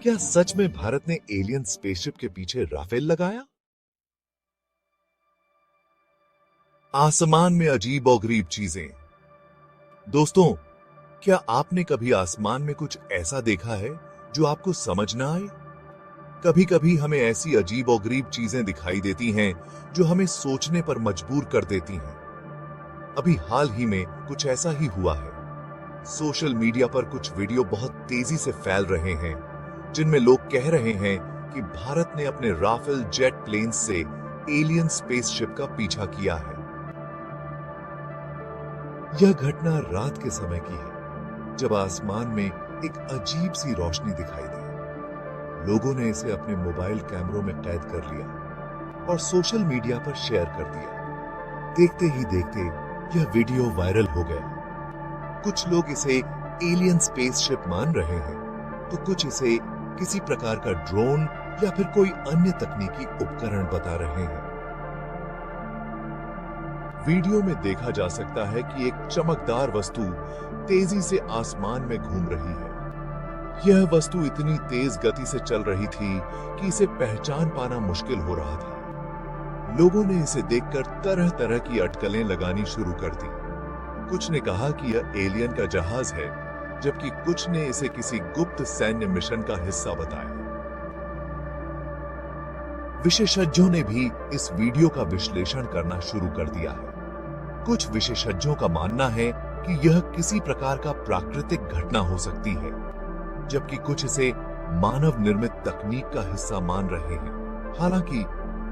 क्या सच में भारत ने एलियन स्पेसशिप के पीछे राफेल लगाया? आसमान में अजीब और गरीब चीजें। दोस्तों, क्या आपने कभी आसमान में कुछ ऐसा देखा है जो आपको समझ ना आए? कभी कभी हमें ऐसी अजीब और गरीब चीजें दिखाई देती हैं जो हमें सोचने पर मजबूर कर देती हैं। अभी हाल ही में कुछ ऐसा ही हुआ है। सोशल मीडिया पर कुछ वीडियो बहुत तेजी से फैल रहे हैं जिनमें लोग कह रहे हैं कि भारत ने अपने राफेल जेट प्लेन से एलियन स्पेसशिप का पीछा किया है। यह घटना रात के समय की है जब आसमान में एक अजीब सी रोशनी दिखाई दी। लोगों ने इसे अपने मोबाइल कैमरों में कैद कर लिया और सोशल मीडिया पर शेयर कर दिया। देखते ही देखते यह वीडियो वायरल हो गया। कुछ लोग इसे एलियन स्पेसशिप मान रहे हैं तो कुछ इसे किसी प्रकार का ड्रोन या फिर कोई अन्य तकनीकी उपकरण बता रहे हैं। वीडियो में देखा जा सकता है कि एक चमकदार वस्तु तेजी से आसमान में घूम रही है। यह वस्तु इतनी तेज गति से चल रही थी कि इसे पहचान पाना मुश्किल हो रहा था। लोगों ने इसे देखकर तरह तरह की अटकलें लगानी शुरू कर दी। कुछ ने कहा कि यह एलियन का जहाज है, जबकि कुछ ने इसे किसी गुप्त सैन्य मिशन का हिस्सा बताया। विशेषज्ञों ने भी इस वीडियो का विश्लेषण करना शुरू कर दिया है। कुछ विशेषज्ञों का मानना है कि यह किसी प्रकार का प्राकृतिक घटना हो सकती है, जबकि कुछ इसे मानव निर्मित तकनीक का हिस्सा मान रहे हैं। हालांकि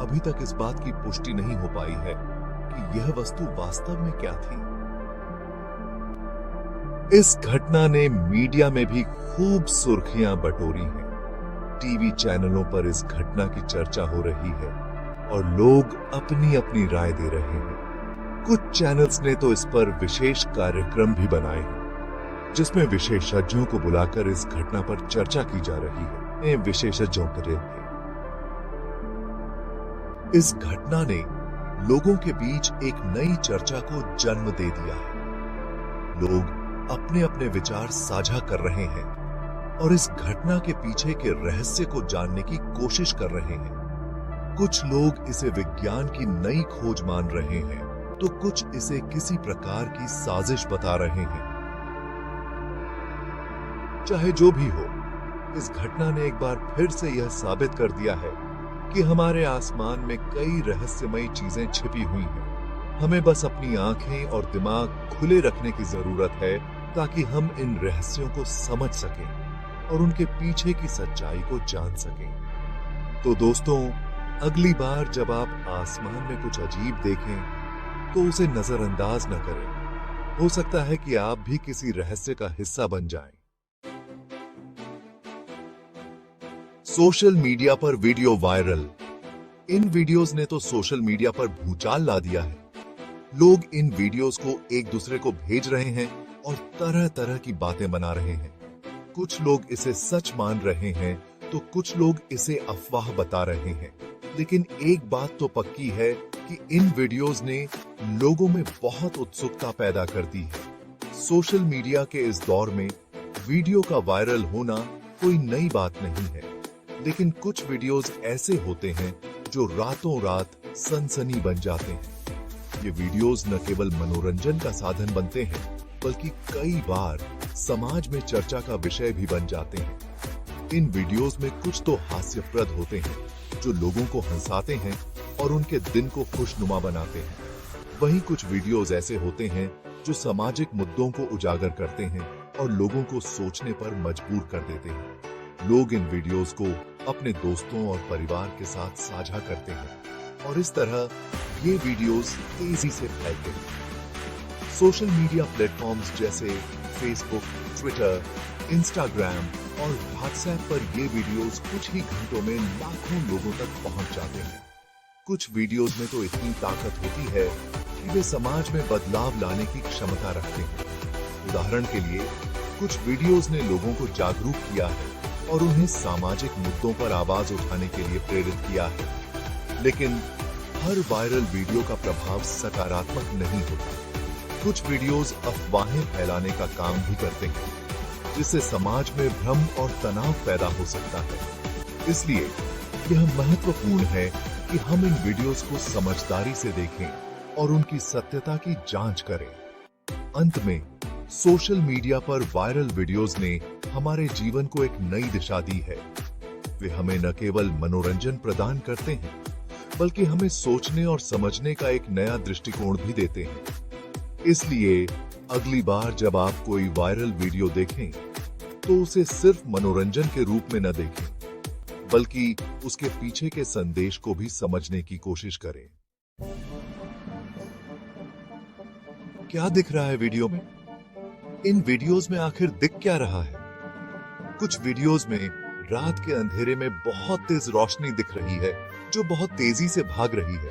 अभी तक इस बात की पुष्टि नहीं हो पाई है कि यह वस्तु वास्तव में क्या थी। इस घटना ने मीडिया में भी खूब सुर्खियां बटोरी हैं। टीवी चैनलों पर इस घटना की चर्चा हो रही है और लोग अपनी अपनी राय दे रहे हैं। कुछ चैनल्स ने तो इस पर विशेष कार्यक्रम भी बनाए हैं जिसमें विशेषज्ञों को बुलाकर इस घटना पर चर्चा की जा रही है। विशेषज्ञों पर इस घटना ने लोगों के बीच एक नई चर्चा को जन्म दे दिया है। लोग अपने अपने विचार साझा कर रहे हैं और इस घटना के पीछे के रहस्य को जानने की कोशिश कर रहे हैं। कुछ लोग इसे विज्ञान की नई खोज मान रहे हैं तो कुछ इसे किसी प्रकार की साजिश बता रहे हैं। चाहे जो भी हो, इस घटना ने एक बार फिर से यह साबित कर दिया है कि हमारे आसमान में कई रहस्यमयी चीजें छिपी हुई हैं। हमें बस अपनी आंखें और दिमाग खुले रखने की जरूरत है ताकि हम इन रहस्यों को समझ सकें और उनके पीछे की सच्चाई को जान सकें। तो दोस्तों, अगली बार जब आप आसमान में कुछ अजीब देखें तो उसे नजरअंदाज न करें। हो सकता है कि आप भी किसी रहस्य का हिस्सा बन जाएं। सोशल मीडिया पर वीडियो वायरल। इन वीडियोस ने तो सोशल मीडिया पर भूचाल ला दिया है। लोग इन वीडियोस को एक दूसरे को भेज रहे हैं और तरह तरह की बातें बना रहे हैं। कुछ लोग इसे सच मान रहे हैं तो कुछ लोग इसे अफवाह बता रहे हैं। लेकिन एक बात तो पक्की है कि इन वीडियोस ने लोगों में बहुत उत्सुकता पैदा कर दी है। सोशल मीडिया के इस दौर में वीडियो का वायरल होना कोई नई बात नहीं है, लेकिन कुछ वीडियोस ऐसे होते हैं जो रातों रात सनसनी बन जाते हैं। ये वीडियोस न केवल मनोरंजन का साधन बनते हैं, बल्कि कई बार समाज में चर्चा का विषय भी बन जाते हैं। इन वीडियोस में कुछ तो हास्यप्रद होते हैं जो लोगों को हंसाते हैं और उनके दिन को खुशनुमा बनाते हैं। वहीं कुछ वीडियोस ऐसे होते हैं जो सामाजिक मुद्दों को उजागर करते हैं और लोगों को सोचने पर मजबूर कर देते हैं। लोग इन वीडियोस को अपने दोस्तों और परिवार के साथ साझा करते हैं और इस तरह ये वीडियोस तेजी से फैलते हैं। सोशल मीडिया प्लेटफॉर्म्स जैसे फेसबुक, ट्विटर, इंस्टाग्राम और व्हाट्सएप पर ये वीडियोस कुछ ही घंटों में लाखों लोगों तक पहुंच जाते हैं। कुछ वीडियोस में तो इतनी ताकत होती है कि वे समाज में बदलाव लाने की क्षमता रखते हैं। उदाहरण के लिए, कुछ वीडियोस ने लोगों को जागरूक किया है और उन्हें सामाजिक मुद्दों पर आवाज उठाने के लिए प्रेरित किया है। लेकिन हर वायरल वीडियो का प्रभाव सकारात्मक नहीं होता। कुछ वीडियोस अफवाहें फैलाने का काम भी करते हैं। जिससे समाज में भ्रम और तनाव पैदा हो सकता है। इसलिए यह महत्वपूर्ण है कि हम इन वीडियोस को समझदारी से देखें और उनकी सत्यता की जांच करें। अंत में, सोशल मीडिया पर वायरल वीडियोस ने हमारे जीवन को एक नई दिशा दी है। वे हमें न केवल मनोरंजन प्रदान करते हैं, बल्कि हमें सोचने और समझने का एक नया दृष्टिकोण भी देते हैं। इसलिए अगली बार जब आप कोई वायरल वीडियो देखें, तो उसे सिर्फ मनोरंजन के रूप में न देखें, बल्कि उसके पीछे के संदेश को भी समझने की कोशिश करें। क्या दिख रहा है वीडियो में? इन वीडियोस में आखिर दिख क्या रहा है? कुछ वीडियोस में रात के अंधेरे में बहुत तेज रोशनी दिख रही है, जो बहुत तेजी से भाग रही है।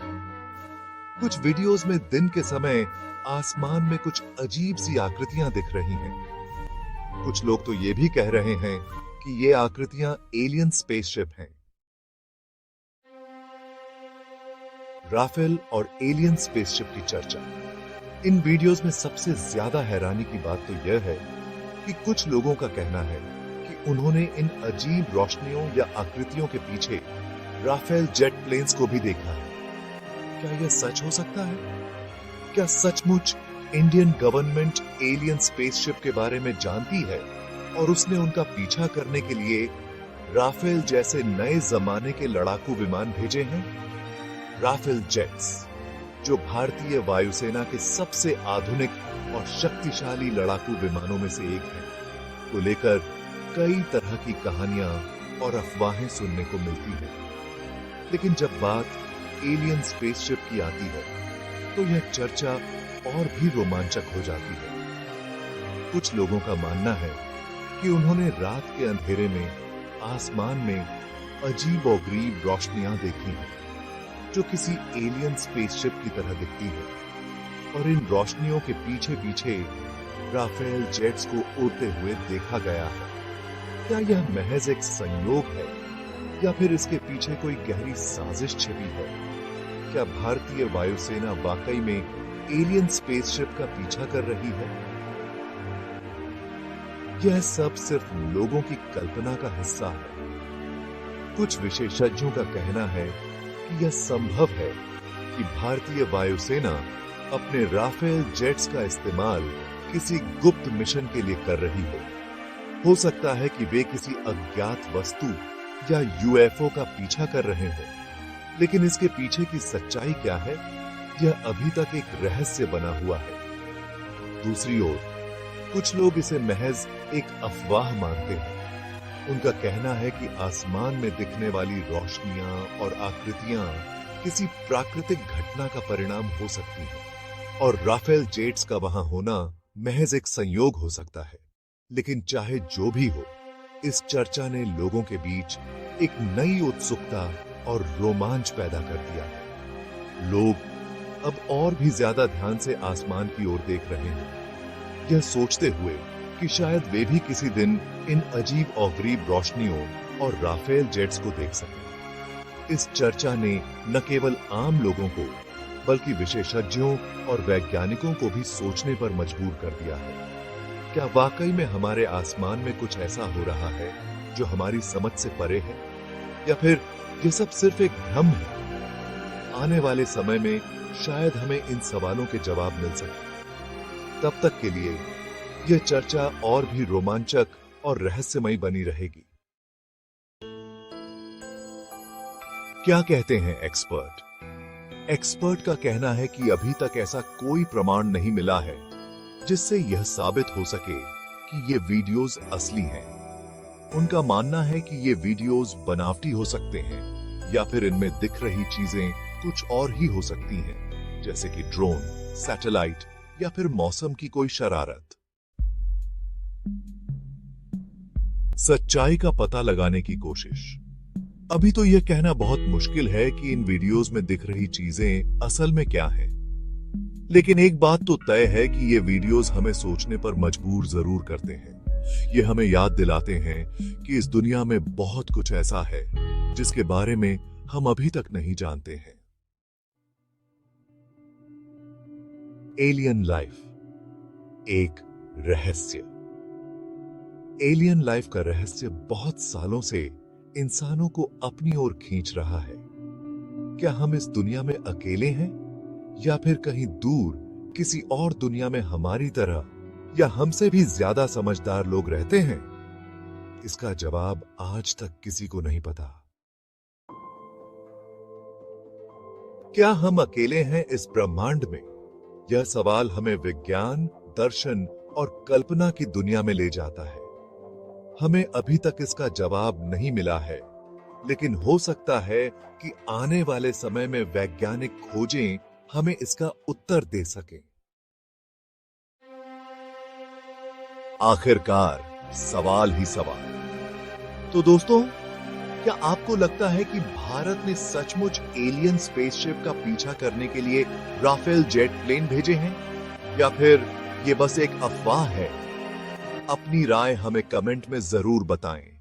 कुछ वीडियोस में दिन के समय आसमान में कुछ अजीब सी आकृतियां दिख रही हैं। कुछ लोग तो ये भी कह रहे हैं कि ये आकृतियां एलियन स्पेसशिप हैं। राफेल और एलियन स्पेसशिप की चर्चा। इन वीडियोस में सबसे ज्यादा हैरानी की बात तो यह है कि कुछ लोगों का कहना है कि उन्होंने इन अजीब रोशनियों या आकृतियों के पीछे राफेल जेट प्लेन्स को भी देखा है। क्या यह सच हो सकता है? क्या सचमुच इंडियन गवर्नमेंट एलियन स्पेसशिप के बारे में जानती है और उसने उनका पीछा करने के लिए राफेल जैसे नए जमाने के लड़ाकू विमान भेजे हैं? राफेल जेट्स, जो भारतीय वायुसेना के सबसे आधुनिक और शक्तिशाली लड़ाकू विमानों में से एक है, को लेकर कई तरह की कहानियां और अफवाहें सुनने को मिलती हैं। लेकिन जब बात एलियन स्पेसशिप की आती है, तो यह चर्चा और भी रोमांचक हो जाती है। कुछ लोगों का मानना है कि उन्होंने रात के अंधेरे में आसमान में अजीबोगरीब रोशनियां देखी हैं, जो किसी एलियन स्पेसशिप की तरह दिखती है, और इन रोशनियों के पीछे पीछे राफेल जेट्स को उड़ते हुए देखा गया है। क्या यह महज एक संयोग है या फिर इसके पीछे कोई गहरी साजिश छिपी है? क्या भारतीय वायुसेना वाकई में एलियन स्पेसशिप का पीछा कर रही है? यह सब सिर्फ लोगों की कल्पना का हिस्सा है। कुछ विशेषज्ञों का कहना है कि यह संभव है कि भारतीय वायुसेना अपने राफेल जेट्स का इस्तेमाल किसी गुप्त मिशन के लिए कर रही हो सकता है कि वे किसी अज्ञात वस्तु या यूएफओ का पीछा कर रहे हों। लेकिन इसके पीछे की सच्चाई क्या है, यह अभी तक एक रहस्य बना हुआ है। दूसरी ओर, कुछ लोग इसे महज एक अफवाह मानते हैं। उनका कहना है कि आसमान में दिखने वाली रोशनियां और आकृतियां किसी प्राकृतिक घटना का परिणाम हो सकती हैं और राफेल जेट्स का वहां होना महज एक संयोग हो सकता है। लेकिन चाहे जो भी हो, इस चर्चा ने लोगों के बीच एक नई उत्सुकता और रोमांच पैदा कर दिया है। लोग अब और भी ज्यादा ध्यान से आसमान की ओर देख रहे हैं, यह सोचते हुए कि शायद वे भी किसी दिन इन अजीब और गरीब रोशनियों और राफेल जेट्स को देख सकें। इस चर्चा ने न केवल आम लोगों को, बल्कि विशेषज्ञों और वैज्ञानिकों को भी सोचने पर मजबूर कर दिया है। क्या वाकई में हमारे आसमान में कुछ ऐसा हो रहा है जो हमारी समझ से परे है, या फिर यह सब सिर्फ एक भ्रम है? आने वाले समय में शायद हमें इन सवालों के जवाब मिल सके। तब तक के लिए यह चर्चा और भी रोमांचक और रहस्यमयी बनी रहेगी। क्या कहते हैं एक्सपर्ट? एक्सपर्ट का कहना है कि अभी तक ऐसा कोई प्रमाण नहीं मिला है जिससे यह साबित हो सके कि ये वीडियोस असली हैं। उनका मानना है कि ये वीडियोस बनावटी हो सकते हैं या फिर इनमें दिख रही चीजें कुछ और ही हो सकती हैं, जैसे कि ड्रोन, सैटेलाइट या फिर मौसम की कोई शरारत। सच्चाई का पता लगाने की कोशिश। अभी तो यह कहना बहुत मुश्किल है कि इन वीडियोस में दिख रही चीजें असल में क्या हैं। लेकिन एक बात तो तय है कि ये वीडियोस हमें सोचने पर मजबूर जरूर करते हैं। ये हमें याद दिलाते हैं कि इस दुनिया में बहुत कुछ ऐसा है जिसके बारे में हम अभी तक नहीं जानते हैं। एलियन लाइफ, एक रहस्य। एलियन लाइफ का रहस्य बहुत सालों से इंसानों को अपनी ओर खींच रहा है। क्या हम इस दुनिया में अकेले हैं या फिर कहीं दूर किसी और दुनिया में हमारी तरह या हमसे भी ज्यादा समझदार लोग रहते हैं? इसका जवाब आज तक किसी को नहीं पता। क्या हम अकेले हैं इस ब्रह्मांड में? यह सवाल हमें विज्ञान, दर्शन और कल्पना की दुनिया में ले जाता है। हमें अभी तक इसका जवाब नहीं मिला है, लेकिन हो सकता है कि आने वाले समय में वैज्ञानिक खोजें हमें इसका उत्तर दे सकें। आखिरकार सवाल ही सवाल। तो दोस्तों, क्या आपको लगता है कि भारत ने सचमुच एलियन स्पेसशिप का पीछा करने के लिए राफेल जेट प्लेन भेजे हैं या फिर ये बस एक अफवाह है? अपनी राय हमें कमेंट में जरूर बताएं।